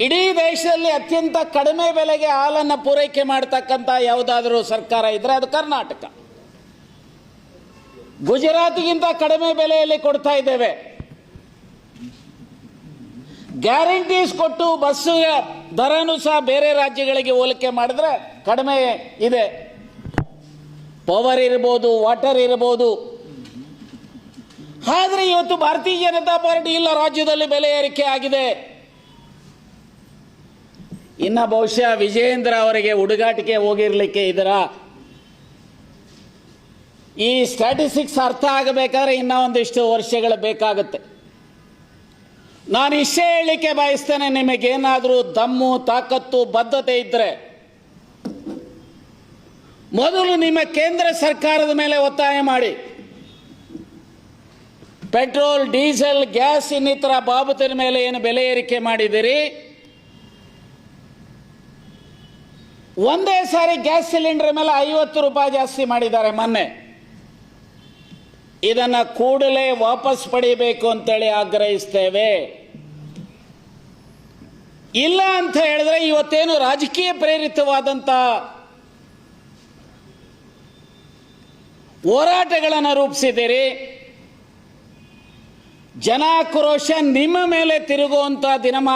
ಇಡೀ ದೇಶದಲ್ಲಿ ಅತ್ಯಂತ ಕಡಿಮೆ ಬೆಲೆಗೆ ಹಾಲನ್ನು ಪೂರೈಕೆ ಮಾಡತಕ್ಕಂಥ ಯಾವುದಾದರೂ ಸರ್ಕಾರ ಇದ್ರೆ ಅದು ಕರ್ನಾಟಕ. ಗುಜರಾತ್ಗಿಂತ ಕಡಿಮೆ ಬೆಲೆಯಲ್ಲಿ ಕೊಡ್ತಾ ಇದ್ದೇವೆ. ಗ್ಯಾರಂಟೀಸ್ ಕೊಟ್ಟು ಬಸ್ ದರನೂ ಸಹ ಬೇರೆ ರಾಜ್ಯಗಳಿಗೆ ಹೋಲಿಕೆ ಮಾಡಿದ್ರೆ ಕಡಿಮೆ ಇದೆ. ಪವರ್ ಇರ್ಬೋದು, ವಾಟರ್ ಇರ್ಬೋದು. ಆದರೆ ಇವತ್ತು ಭಾರತೀಯ ಜನತಾ ಪಾರ್ಟಿ ಇಲ್ಲ, ರಾಜ್ಯದಲ್ಲಿ ಬೆಲೆ ಏರಿಕೆ ಆಗಿದೆ. ಇನ್ನ ಬಹುಶಃ ವಿಜಯೇಂದ್ರ ಅವರಿಗೆ ಹುಡುಗಾಟಿಕೆ ಹೋಗಿರ್ಲಿಕ್ಕೆ ಇದರ ಈ ಸ್ಟ್ಯಾಟಿಸ್ಟಿಕ್ಸ್ ಅರ್ಥ ಆಗಬೇಕಾದ್ರೆ ಇನ್ನೂ ಒಂದಿಷ್ಟು ವರ್ಷಗಳು ಬೇಕಾಗುತ್ತೆ. ನಾನು ಇಷ್ಟೇ ಹೇಳಲಿಕ್ಕೆ ಬಯಸ್ತೇನೆ, ನಿಮಗೇನಾದರೂ ದಮ್ಮು, ತಾಕತ್ತು, ಬದ್ಧತೆ ಇದ್ದರೆ ಮೊದಲು ನಿಮ್ಮ ಕೇಂದ್ರ ಸರ್ಕಾರದ ಮೇಲೆ ಒತ್ತಾಯ ಮಾಡಿ. ಪೆಟ್ರೋಲ್, ಡೀಸೆಲ್, ಗ್ಯಾಸ್ ಇನ್ನಿತರ ಬಾಬತಿನ ಮೇಲೆ ಏನು ಬೆಲೆ ಏರಿಕೆ ಮಾಡಿದಿರಿ, ಒಂದೇ ಸಾರಿ ಗ್ಯಾಸ್ ಸಿಲಿಂಡರ್ ಮೇಲೆ 50 ರೂಪಾಯಿ ಜಾಸ್ತಿ ಮಾಡಿದ್ದಾರೆ ಮೊನ್ನೆ. ಇದನ್ನು ಕೂಡಲೇ ವಾಪಸ್ ಪಡಿಬೇಕು ಅಂತೇಳಿ ಆಗ್ರಹಿಸ್ತೇವೆ. ಇಲ್ಲ ಅಂತ ಹೇಳಿದ್ರೆ ಇವತ್ತೇನು ರಾಜಕೀಯ ಪ್ರೇರಿತವಾದಂಥ ಹೋರಾಟಗಳನ್ನು ರೂಪಿಸಿದ್ದೀರಿ, ಜನಾಕ್ರೋಶ ನಿಮ್ಮ ಮೇಲೆ ತಿರುಗುವಂಥ ದಿನಮಾನ